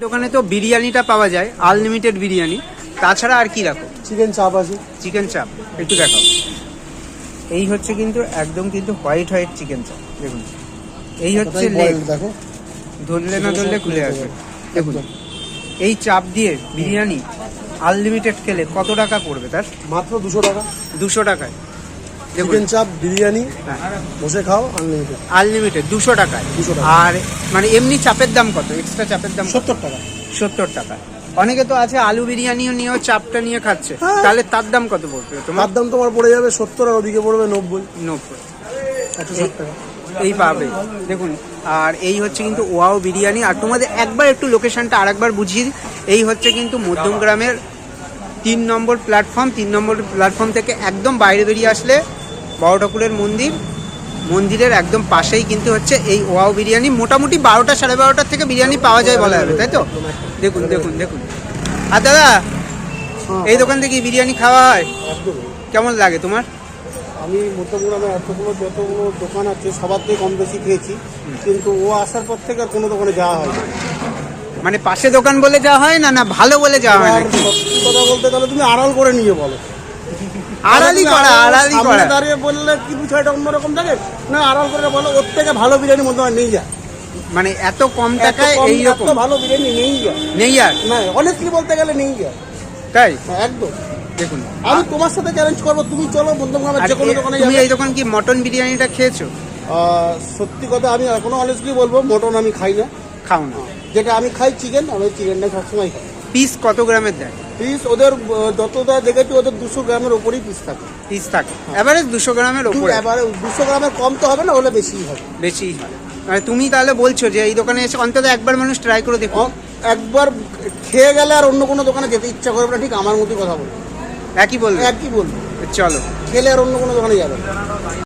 দোকানে তো বিরিয়ানিটা পাওয়া যায়, আনলিমিটেড বিরিয়ানি, তাছাড়া আর কি রাখো? চিকেন চাপ আছে। চিকেন চাপ একটু দেখাও। এই হচ্ছে কিন্তু একদম কিন্তু হোয়াইট হোয়াইট চিকেন চাপ, দেখুন। এই হচ্ছে লেগ, দেখো ধরলে না ধরলে খুলে আসবে, দেখুন। এই চাপ দিয়ে বিরিয়ানি আনলিমিটেড খেলে কত টাকা পড়বে তার? মাত্র 200 টাকা। 200 টাকায় চিকেন চাপ বিরিয়ানি হ্যাঁ, বসে খাও আনলিমিটেড। আনলিমিটেড 200 টাকায়। 200 টাকা। আর মানে এমনি চাপের দাম কত? এক্সট্রা চাপের দাম 70 টাকা। 70 টাকা। অনেকে তো আছে আলু বিরিয়ানিও নিয়েও চাপটা নিয়ে খাচ্ছে, হ্যাঁ। তাহলে তার দাম কত পড়বে তোমার? তার দাম তোমার পড়ে যাবে 70 আর ওদিকে পড়বে 90। 90। 160 টাকা। এই পাবে, দেখুন। আর এই হচ্ছে কিন্তু ওয়াও বিরিয়ানি। আর তোমাদের একবার একটু লোকেশনটা আরেকবার বুঝিয়ে দিই। এই হচ্ছে কিন্তু মধ্যমগ্রামের 3 নম্বর প্ল্যাটফর্ম। 3 নম্বর প্ল্যাটফর্ম থেকে একদম বাইরে বেরিয়ে আসলে বড় ঠাকুরের মন্দিরের একদম পাশেই কিন্তু হচ্ছে এই ওয়াও বিরিয়ানি। মোটামুটি 12টা সাড়ে 12টার থেকে বিরিয়ানি পাওয়া যায় বলা যাবে, তাই তো? দেখুন দেখুন দেখুন। আর দাদা, এই দোকান থেকে বিরিয়ানি খাওয়া হয়, একদম। কেমন লাগে তোমার? আমি মধ্যমগ্রামে যতগুলো দোকান আছে সবার থেকে কম বেশি খেয়েছি, কিন্তু ও আসার পর থেকে আর কোনো দোকানে যাওয়া হয় না। মানে পাশে দোকান বলে যাওয়া হয় না, না ভালো বলে যাওয়া হয় আর নাকি? সত্যি কথা বলতে গেলে তুমি আড়াল করে নিয়ে বলো। আড়ালি করা, আড়ালি সামনে করা। দাঁড়িয়ে বললে কি বিষয়টা অন্যরকম থাকে না, আড়াল করে বলো ওর থেকে ভালো বিরিয়ানি মধ্যমগ্রামে নেই যায়। মানে এত কম টাকায় এইরকম এত ভালো বিরিয়ানি নেই যায়, নেই আর? না অনেস্টলি বলতে গেলে নেই যায়। তাই? হ্যাঁ, একদম। দেখুন, আমি তোমার সাথে চ্যালেঞ্জ করবো, তুমি চলো মধ্যমগ্রামের আর যে কোনো দোকানে তুমি যাবে। এই দোকান কি মটন বিরিয়ানিটা খেয়েছো? সত্যি কথা আমি এখনো অনেস্টলি বলবো, মটন আমি খাই না। খাও না? যেটা আমি খাই চিকেন, আমি চিকেনটা সবসময় খাই। পিস কত গ্রামের দেয়? পিস ওদের যতটা দেখেছি ওদের 200 গ্রামের ওপরেই পিস থাকে। পিস থাকে এভারেজ 200 গ্রামের ওপরে? এবারে 200 গ্রামের কম তো হবে না, হলে বেশিই হবে। বেশি হয়। মানে তুমি তাহলে বলছো যে এই দোকানে এসে অন্তত একবার মানুষ ট্রাই করে দেখো। একবার খেয়ে গেলে আর অন্য কোনো দোকানে যেতে ইচ্ছা করবে না, ঠিক আমার মতোই কথা বলবো। একই বলবে? একই বলবো, চলো। খেলে আর অন্য কোনো দোকানে যাবে না।